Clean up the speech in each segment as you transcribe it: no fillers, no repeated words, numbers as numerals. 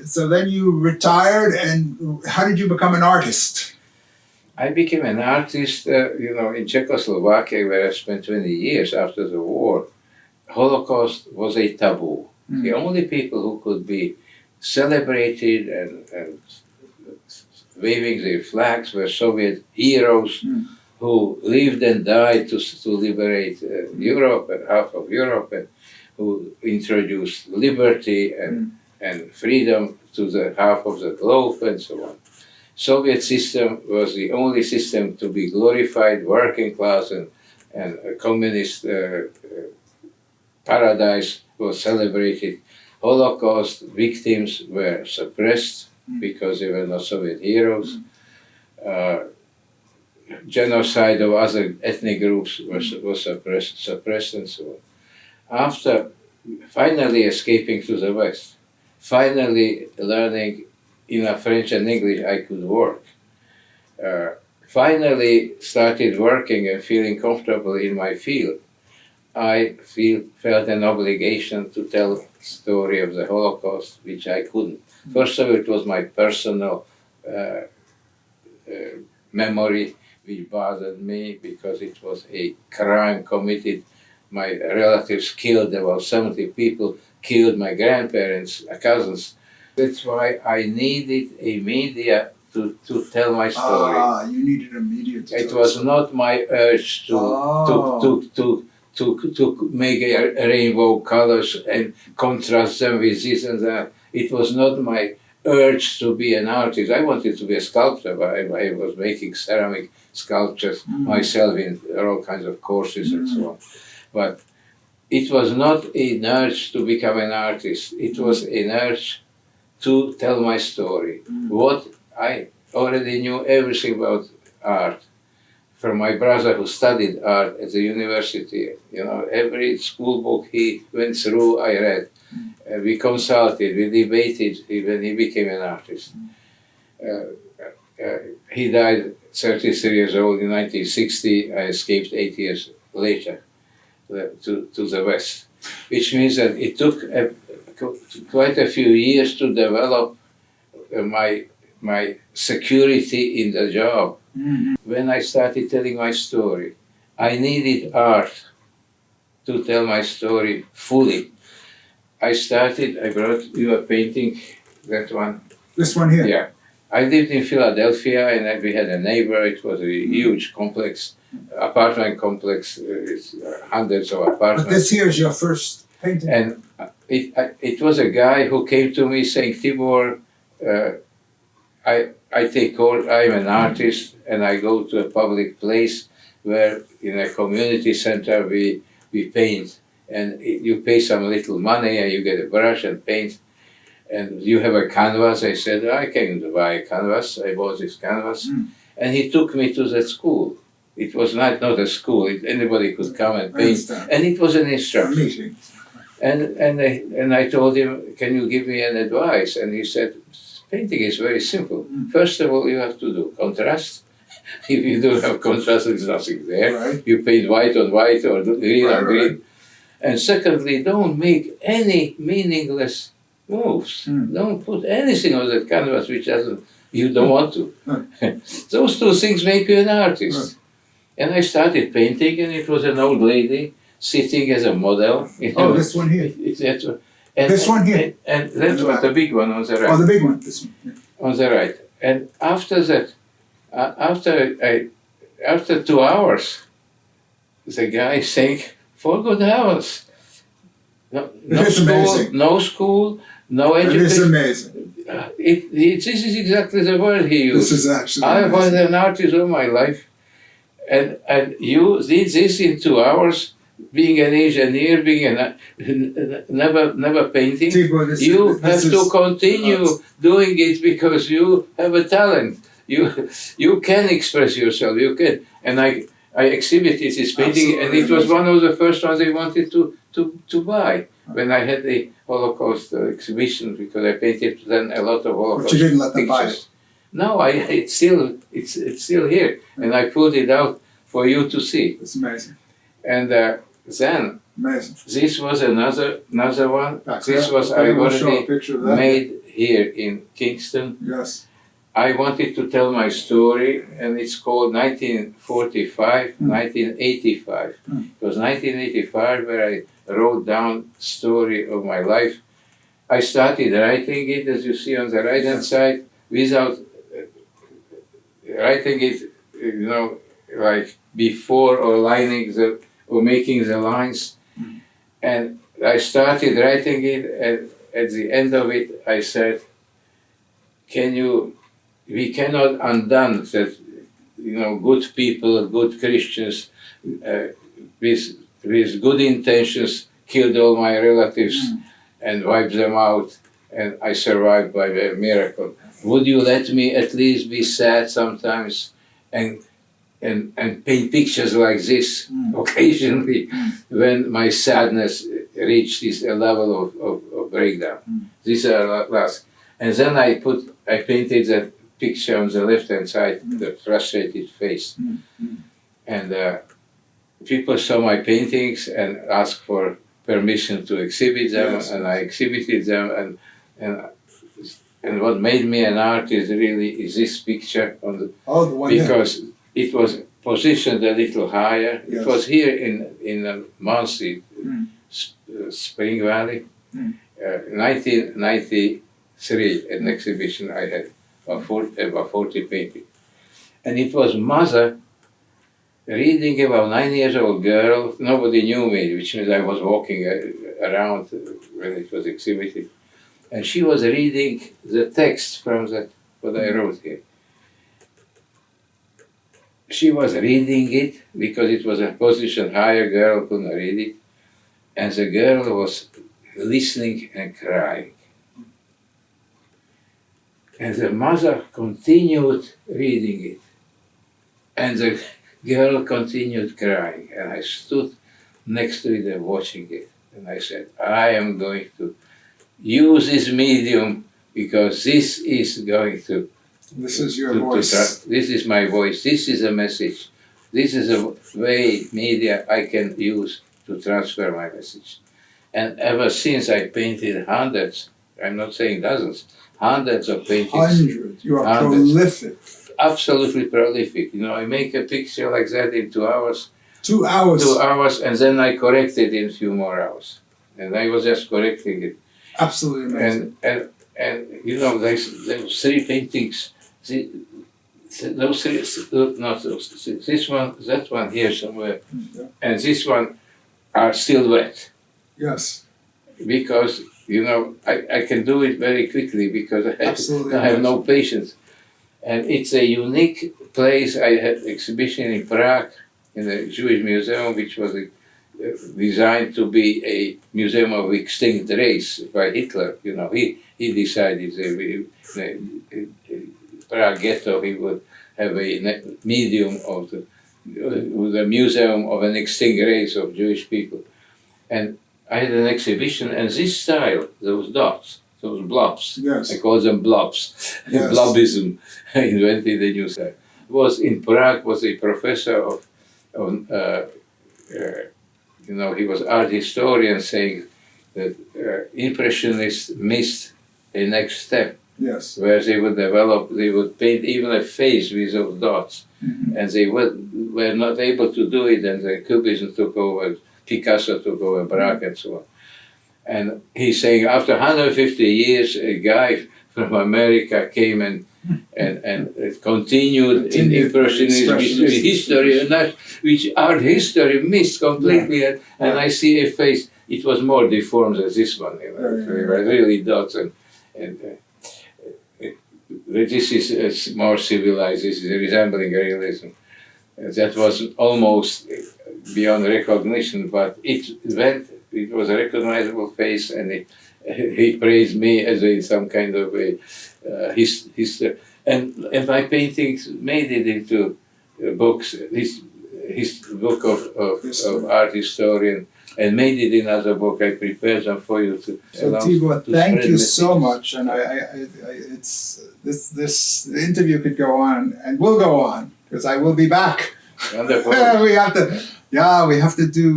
So then you retired, and how did you become an artist? I became an artist, in Czechoslovakia, where I spent 20 years after the war. Holocaust was a taboo. The only people who could be celebrated and waving their flags were Soviet heroes who lived and died to liberate Europe and half of Europe, and who introduced liberty and freedom to the half of the globe and so on. Soviet system was the only system to be glorified, working class and a communist paradise was celebrated. Holocaust victims were suppressed because they were not Soviet heroes. Genocide of other ethnic groups was suppressed and so on. After finally escaping to the West, finally learning enough French and English I could work, finally started working and feeling comfortable in my field, I felt an obligation to tell the story of the Holocaust, which I couldn't. First of all, it was my personal memory which bothered me because it was a crime committed. My relatives killed about 70 people, killed my grandparents, cousins. That's why I needed a media to tell my story. You needed a media to It was not my urge to make a rainbow colors and contrast them with this and that. It was not my urge to be an artist. I wanted to be a sculptor. I was making ceramic sculptures myself in all kinds of courses and so on. But it was not an urge to become an artist. It was an urge to tell my story. What I already knew everything about art from my brother who studied art at the university. Every school book he went through, I read. We consulted, we debated when he became an artist. He died 33 years old in 1960. I escaped 8 years later to the West, which means that it took quite a few years to develop my security in the job. When I started telling my story, I needed art to tell my story fully. I brought you a painting, that one. This one here? Yeah. I lived in Philadelphia and we had a neighbor. It was a huge complex, apartment complex, hundreds of apartments. But this here is your first painting? And it was a guy who came to me saying, Tibor, I take course, I'm an artist and I go to a public place where in a community center we paint, and you pay some little money and you get a brush and paint, and you have a canvas. I said, I can buy a canvas. I bought this canvas and he took me to that school. It was not a school, anybody could come and paint, and it was an instruction. And I told him, can you give me an advice? And he said, painting is very simple. First of all, you have to do contrast. If you don't have contrast, there's nothing there. Right. You paint white on white or green on green. Right. And secondly, don't make any meaningless moves. Don't put anything on that canvas which you don't want to. Those two things make you an artist. And I started painting, and it was an old lady sitting as a model. This one here. This one here. And that's the big one on the right. Oh, the big one. This one. Yeah. On the right. And after that, after 2 hours, the guy saying, 4 good hours. No school, no education. It is amazing. This is exactly the word he used. This is actually I was an artist all my life. And you did this in 2 hours, being an engineer, never painting. Tibor, you have to continue doing it because you have a talent. You can express yourself. You can. And I exhibited this painting, and it was one of the first ones they wanted to buy when I had the Holocaust exhibition, because I painted then a lot of Holocaust. But you didn't let them buy it. No, it's still here, and I pulled it out for you to see. It's amazing. And then Amazing. This was another one. That's This it. was Okay, I we'll show a already picture of that. made here in Kingston. Yes. I wanted to tell my story, and it's called 1945, 1985. It was 1985 where I wrote down story of my life. I started writing it, as you see on the right hand side, without writing it, like before or making the lines. And I started writing it, and at the end of it, I said, we cannot undo that, good people, good Christians, with good intentions, killed all my relatives and wiped them out, and I survived by a miracle. Would you let me at least be sad sometimes and paint pictures like this occasionally when my sadness reaches a level of breakdown? These are last. And then I painted that picture on the left-hand side, the frustrated face. And people saw my paintings and asked for permission to exhibit them, and I exhibited them. And what made me an artist really is this picture on the one because it was positioned a little higher. Yes. It was here in Muncie, Spring Valley, 1993, an exhibition I had about 40 paintings. And it was mother reading about 9-year-old girl. Nobody knew me, which means I was walking around when it was exhibited. And she was reading the text from what I wrote here. She was reading it because it was a position higher, girl couldn't read it. And the girl was listening and crying. And the mother continued reading it. And the girl continued crying. And I stood next to it and watching it. And I said, I am going to use this medium because this is going to... This is your voice. This is my voice. This is a message. This is a way, media, I can use to transfer my message. And ever since I painted hundreds, I'm not saying dozens, hundreds of paintings. Hundreds. You are Hundreds. prolific. Absolutely prolific. I make a picture like that in 2 hours. 2 hours. 2 hours, and then I correct it in a few more hours. And I was just correcting it. Absolutely amazing. And there's 3 paintings. Those 3, not those. This one, that one here somewhere, and this one are still wet. Yes. Because I can do it very quickly because I have no patience. And it's a unique place. I had exhibition in Prague in the Jewish Museum, which was designed to be a museum of extinct race by Hitler. He decided the Prague ghetto, he would have a medium of the museum of an extinct race of Jewish people. And I had an exhibition, and this style, those dots, those blobs, yes. I call them blobs, Yes. blobism, I invented a new style. Was in Prague, was a professor he was art historian, saying that Impressionists missed a next step. Yes. Where they would paint even a face with those dots. And they were not able to do it, and the Cubism took over, Picasso took over, Braque and so on. And he's saying after 150 years, a guy from America came and continued in Impressionism history, and that, which art history missed completely. And I see a face, it was more deformed than this one. They were really dots, and this is more civilized, this is resembling realism. That was almost beyond recognition, but it was a recognizable face, and he praised me as some kind of a history. And my paintings made it into books, his book of art historian, and made it in another book. I prepared them for you to. So Tibor, thank you so much, and this interview could go on and will go on because I will be back. Wonderful. We have to Yeah, we have to do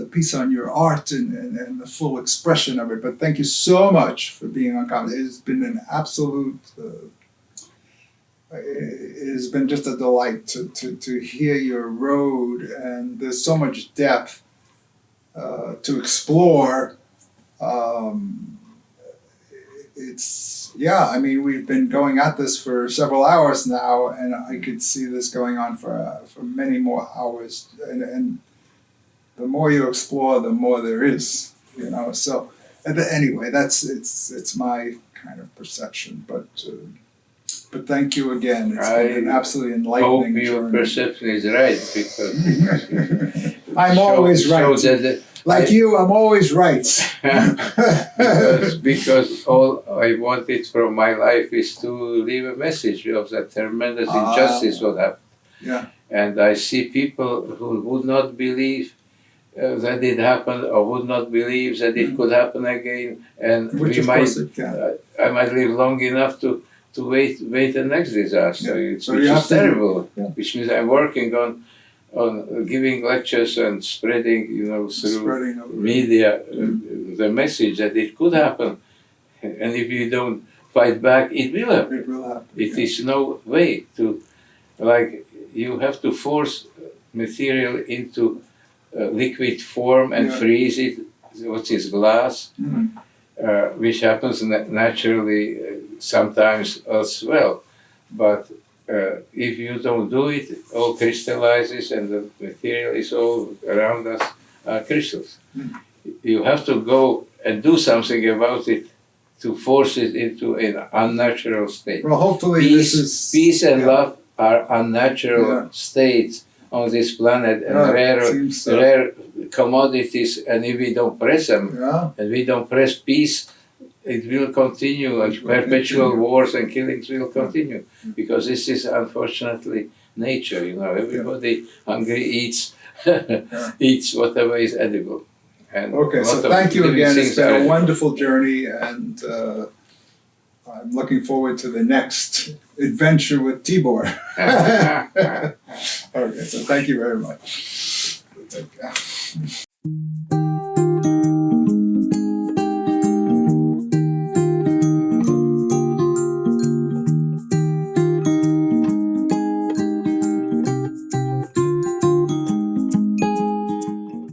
a piece on your art and the full expression of it. But thank you so much for being on Common. It has been an absolute. It has been just a delight to hear your road, and there's so much depth to explore. I mean, we've been going at this for several hours now, and I could see this going on for many more hours. And the more you explore, the more there is, you know. So anyway, it's my kind of perception, but thank you again. It's been an absolutely enlightening hope your journey. perception is right, because I'm always right. Like you, I'm always right. because all I wanted from my life is to leave a message of that tremendous injustice what happened. Yeah. And I see people who would not believe that it happened, or would not believe that it could happen again, and Which we of might. course it can. I might live long enough to wait the next disaster, So which you have is to- terrible. Yeah. Which means I'm working on giving lectures and spreading, through Spreading of media the message that it could happen, and if you don't fight back, it will happen. it will happen. It is no way to, like, you have to force material into liquid form and Yeah. freeze it, what is glass, Mhm. which happens naturally sometimes as well. But if you don't do it, all crystallizes and the material is all around us crystals. You have to go and do something about it to force it into an unnatural state. Well, hopefully this is Peace and yeah. love are unnatural Yeah. states on this planet, and Yeah, it seems so. rare commodities, and if we don't press them, Yeah. and we don't press peace, it will continue, and It will perpetual continue. wars and killings will continue, because this is unfortunately nature. Everybody hungry eats eats whatever is edible. And Okay, a so lot of thank you living again. It's things been a are- wonderful journey, and I'm looking forward to the next adventure with Tibor. Okay, so thank you very much. Take care.